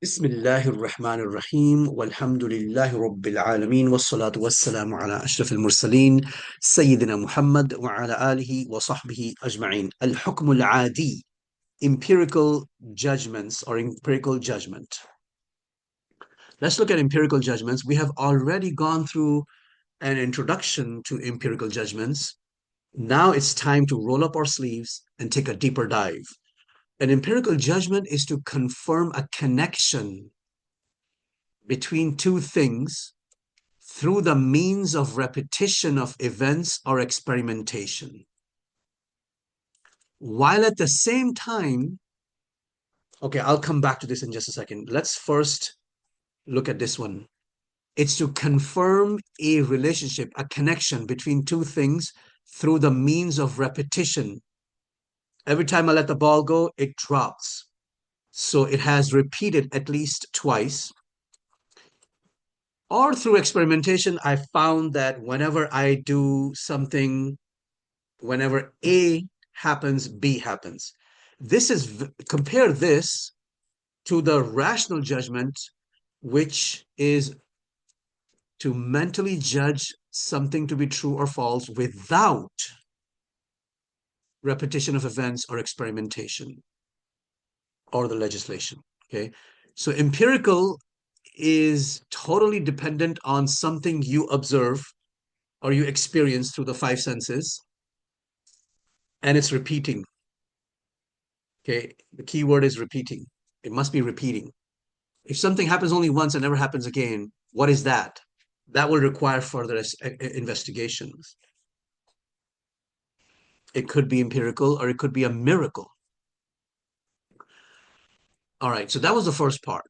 بسم الله الرحمن الرحيم والحمد لله رب العالمين والصلاة والسلام على أشرف المرسلين سيدنا محمد وعلى آله وصحبه أجمعين. الحكم العادي, empirical judgments or empirical judgment. Let's look at empirical judgments. We have already gone through an introduction to empirical judgments. Now it's time to roll up our sleeves and take a deeper dive. An empirical judgment is to confirm a connection between two things through the means of repetition of events or experimentation. While at the same time, okay, I'll come back to this in just a second. Let's first look at this one. It's to confirm a relationship, a connection between two things through the means of repetition. Every time I let the ball go, it drops. So it has repeated at least twice. Or through experimentation, I found that whenever I do something, whenever A happens, B happens. Compare this to the rational judgment, which is to mentally judge something to be true or false without repetition of events or experimentation or the legislation. Okay. So empirical is totally dependent on something you observe or you experience through the five senses, and it's repeating. Okay. The key word is repeating. It must be repeating. If something happens only once and never happens again, what is that? That will require further investigations. It could be empirical or it could be a miracle. All right, so that was the first part,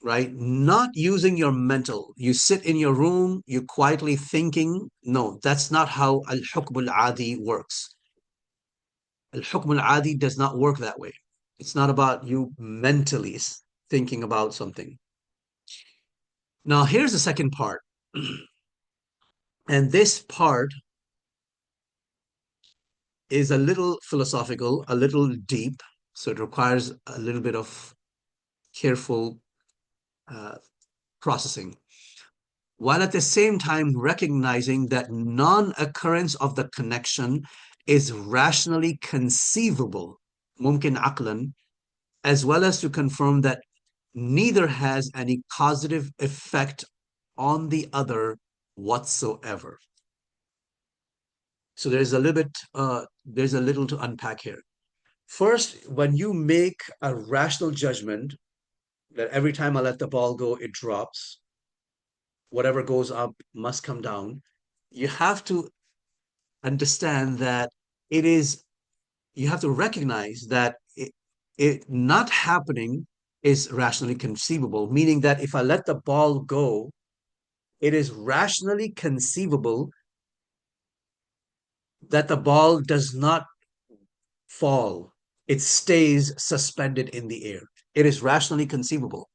right? Not using your mental. You sit in your room, you quietly thinking. No, that's not how al-hukm al-adi works. Al-hukm al-adi does not work that way. It's not about you mentally thinking about something. Now, here's the second part. And this part is a little philosophical, a little deep, so it requires a little bit of careful uh, processing, while at the same time recognizing that non-occurrence of the connection is rationally conceivable, mumkin aqlan, as well as to confirm that neither has any causative effect on the other whatsoever. So there's a little to unpack here. First, when you make a rational judgment that every time I let the ball go, it drops, whatever goes up must come down, you have to understand that it is, you have to recognize that it not happening is rationally conceivable, meaning that if I let the ball go, it is rationally conceivable that the ball does not fall, it stays suspended in the air. It is rationally conceivable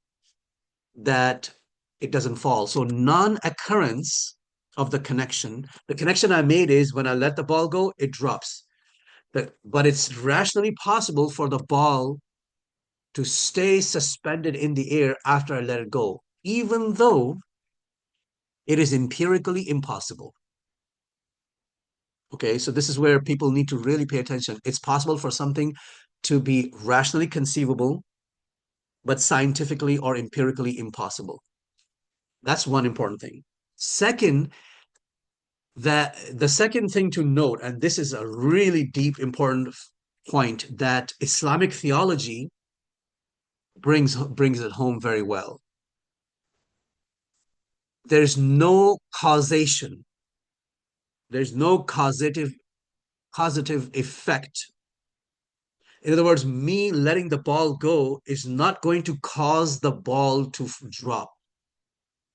that it doesn't fall. So non-occurrence of the connection I made is when I let the ball go, it drops. But it's rationally possible for the ball to stay suspended in the air after I let it go, even though it is empirically impossible. Okay, so this is where people need to really pay attention. It's possible for something to be rationally conceivable, but scientifically or empirically impossible. That's one important thing. Second, that the second thing to note, and this is a really deep, important point, that Islamic theology brings it home very well. There's no causation. There's no causative effect. In other words, me letting the ball go is not going to cause the ball to drop.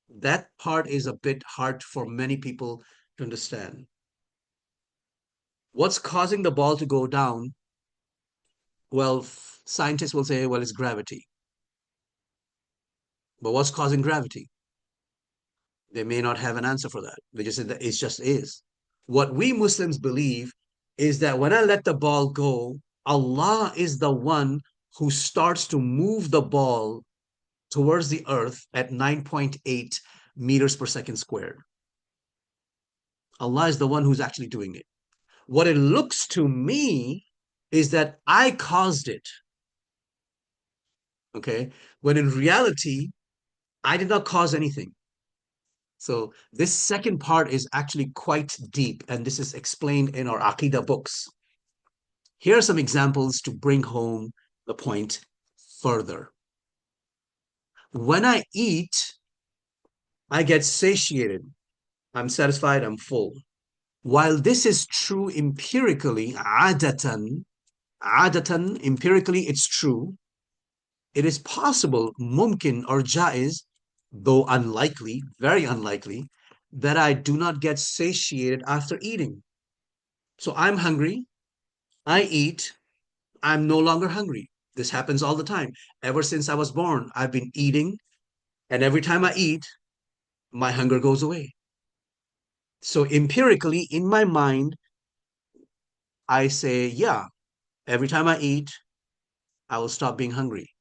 That part is a bit hard for many people to understand. What's causing the ball to go down? Well, scientists will say, well, it's gravity. But what's causing gravity? They may not have an answer for that. They just say that it just is. What we Muslims believe is that when I let the ball go, Allah is the one who starts to move the ball towards the earth at 9.8 meters per second squared. Allah is the one who's actually doing it. What it looks to me is that I caused it. Okay. When in reality, I did not cause anything. So this second part is actually quite deep, and this is explained in our Aqidah books. Here are some examples to bring home the point further. When I eat, I get satiated. I'm satisfied, I'm full. While this is true empirically, adatan, empirically it's true, it is possible, mumkin or jaiz, though unlikely, very unlikely, that I do not get satiated after eating. So I'm hungry, I eat, I'm no longer hungry. This happens all the time. Ever since I was born, I've been eating, and every time I eat, my hunger goes away. So empirically, in my mind, I say, yeah, every time I eat, I will stop being hungry.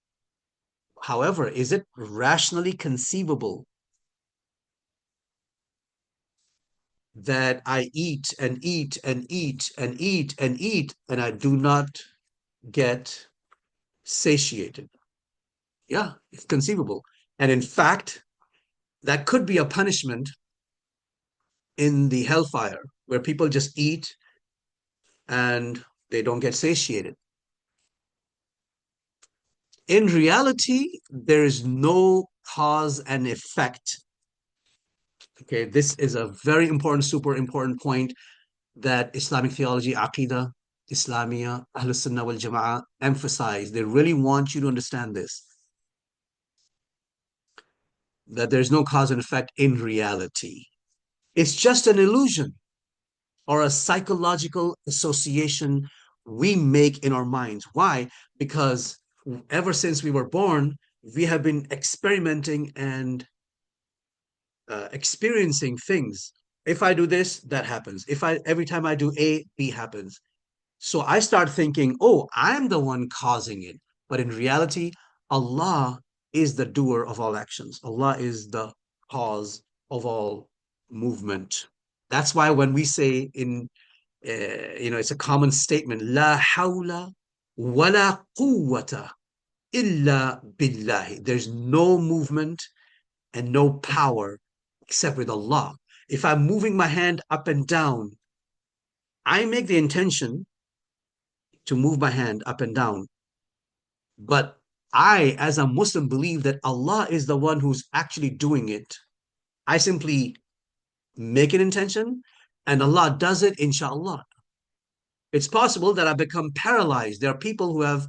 However, is it rationally conceivable that I eat and eat and eat and eat and eat and I do not get satiated? Yeah, it's conceivable. And in fact, that could be a punishment in the hellfire where people just eat and they don't get satiated. In reality, there is no cause and effect. Okay, this is a very important, super important point that Islamic theology, Aqidah, Islamia, Ahlus Sunnah wal Jama'ah emphasize. They really want you to understand this, that there's no cause and effect in reality. It's just an illusion or a psychological association we make in our minds. Why? Because ever since we were born, we have been experimenting and experiencing things. If I do this, that happens. If I every time I do A, B happens. So I start thinking, oh, I'm the one causing it. But in reality, Allah is the doer of all actions. Allah is the cause of all movement. That's why when we say in, it's a common statement, La hawla wa la quwwata illa billahi. There's no movement and no power except with Allah. If I'm moving my hand up and down, I make the intention to move my hand up and down. But I, as a Muslim, believe that Allah is the one who's actually doing it. I simply make an intention and Allah does it, inshallah. It's possible that I become paralyzed. There are people who have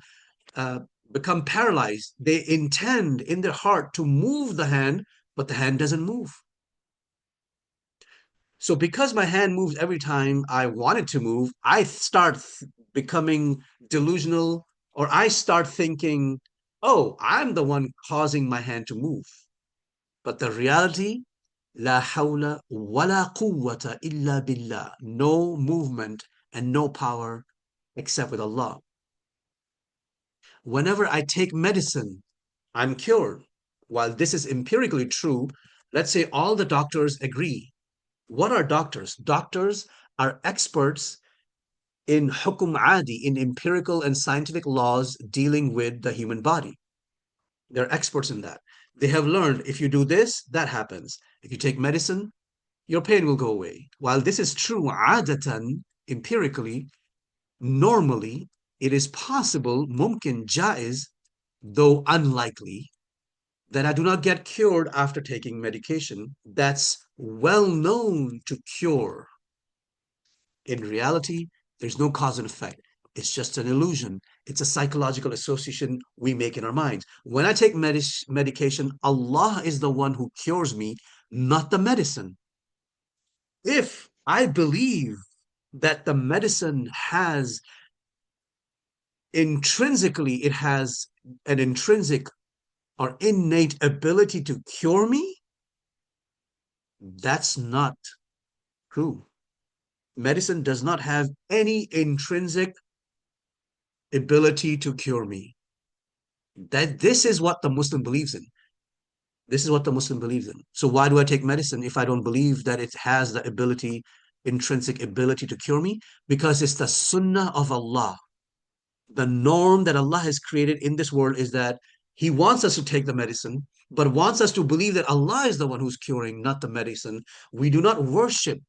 uh, become paralyzed. They intend in their heart to move the hand, but the hand doesn't move. So because my hand moves every time I want it to move, I start becoming delusional, or I start thinking, oh, I'm the one causing my hand to move. But the reality, la hawla wa la quwwata illa billah. No movement and no power except with Allah. Whenever I take medicine, I'm cured. While this is empirically true, let's say all the doctors agree. What are doctors? Doctors are experts in hukum adi, in empirical and scientific laws dealing with the human body. They're experts in that. They have learned if you do this, that happens. If you take medicine, your pain will go away. While this is true, adatan, empirically, normally, it is possible, mumkin, jaiz, though unlikely, that I do not get cured after taking medication that's well known to cure. In reality, there's no cause and effect. It's just an illusion. It's a psychological association we make in our minds. When I take medication, Allah is the one who cures me, not the medicine. If I believe that the medicine has intrinsically, it has an intrinsic or innate ability to cure me, that's not true. Medicine does not have any intrinsic ability to cure me. That this is what the Muslim believes in. This is what the Muslim believes in. So why do I take medicine if I don't believe that it has the ability, intrinsic ability to cure me? Because it's the sunnah of Allah. The norm that Allah has created in this world is that He wants us to take the medicine, but wants us to believe that Allah is the one who's curing, not the medicine. We do not worship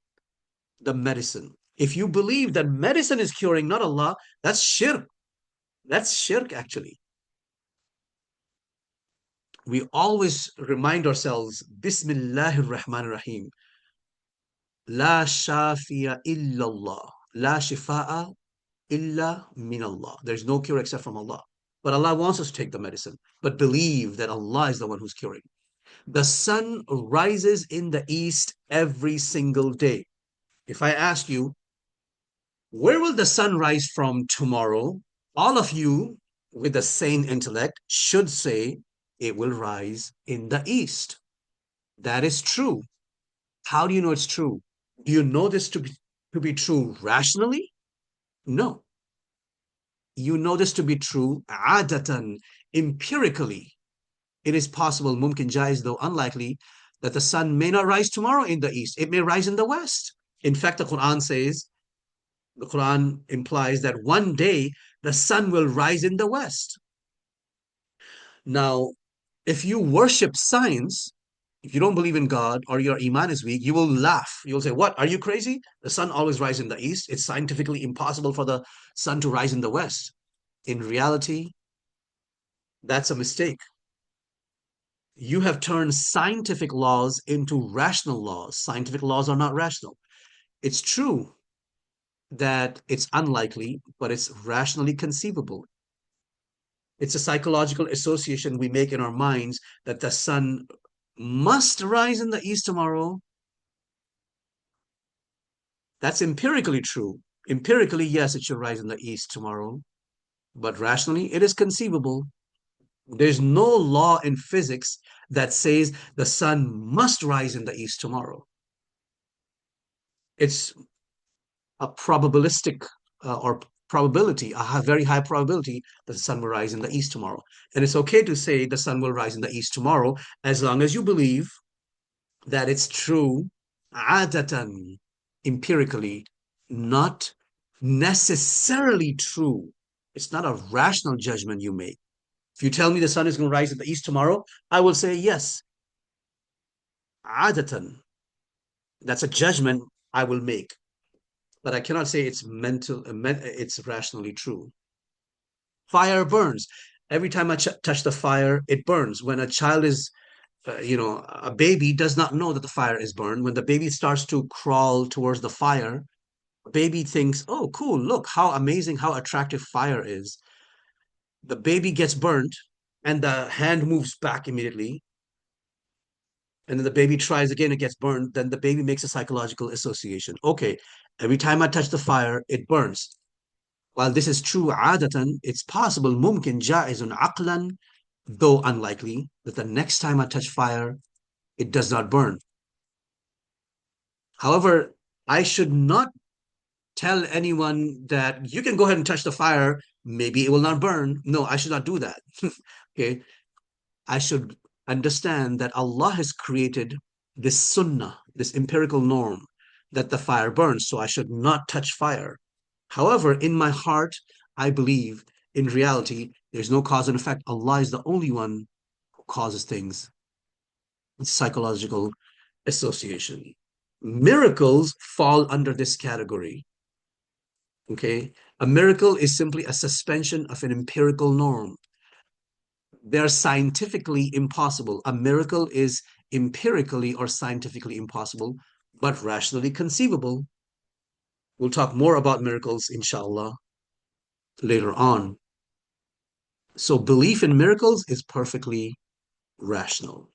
the medicine. If you believe that medicine is curing, not Allah, that's shirk. That's shirk, actually. We always remind ourselves, Bismillahir Rahmanir Rahim. La shafiya illallah. La shifa'a illa min Allah. There's no cure except from Allah. But Allah wants us to take the medicine, but believe that Allah is the one who's curing. The sun rises in the east every single day. If I ask you, where will the sun rise from tomorrow? All of you with a sane intellect should say it will rise in the east. That is true. How do you know it's true? Do you know this to be true rationally? No. You know this to be true adatan, empirically. It is possible, mumkin jaiz, though unlikely, that the sun may not rise tomorrow in the east. It may rise in the west. In fact, the Quran implies that one day the sun will rise in the west. Now, if you worship science, if you don't believe in God or your iman is weak, you will laugh. You'll say, what, are you crazy? The sun always rises in the east. It's scientifically impossible for the sun to rise in the west. In reality, that's a mistake. You have turned scientific laws into rational laws. Scientific laws are not rational. It's true that it's unlikely, but it's rationally conceivable. It's a psychological association we make in our minds that the sun must rise in the east tomorrow. That's empirically true. Empirically, yes, it should rise in the east tomorrow, but rationally, it is conceivable. There's no law in physics that says the sun must rise in the east tomorrow. It's a probabilistic or probability, a very high probability that the sun will rise in the east tomorrow. And it's okay to say the sun will rise in the east tomorrow as long as you believe that it's true, adatan, empirically, not necessarily true. It's not a rational judgment you make. If you tell me the sun is going to rise in the east tomorrow, I will say yes. Adatan. That's a judgment I will make. But I cannot say it's rationally true. Fire burns. Every time I touch the fire, it burns. When a child is, a baby does not know that the fire is burned. When the baby starts to crawl towards the fire, the baby thinks, oh, cool, look how amazing, how attractive fire is. The baby gets burnt and the hand moves back immediately. And then the baby tries again, it gets burned. Then the baby makes a psychological association. Okay, every time I touch the fire, it burns. While this is true adatan, it's possible, mumkin, jaizun, aqlan, though unlikely, that the next time I touch fire, it does not burn. However, I should not tell anyone that you can go ahead and touch the fire, maybe it will not burn. No, I should not do that. Okay, I should understand that Allah has created this sunnah, this empirical norm, that the fire burns, so I should not touch fire. However, in my heart, I believe in reality, there's no cause and effect. Allah is the only one who causes things. It's psychological association. Miracles fall under this category. Okay, a miracle is simply a suspension of an empirical norm. They're scientifically impossible. A miracle is empirically or scientifically impossible, but rationally conceivable. We'll talk more about miracles, inshallah, later on. So belief in miracles is perfectly rational.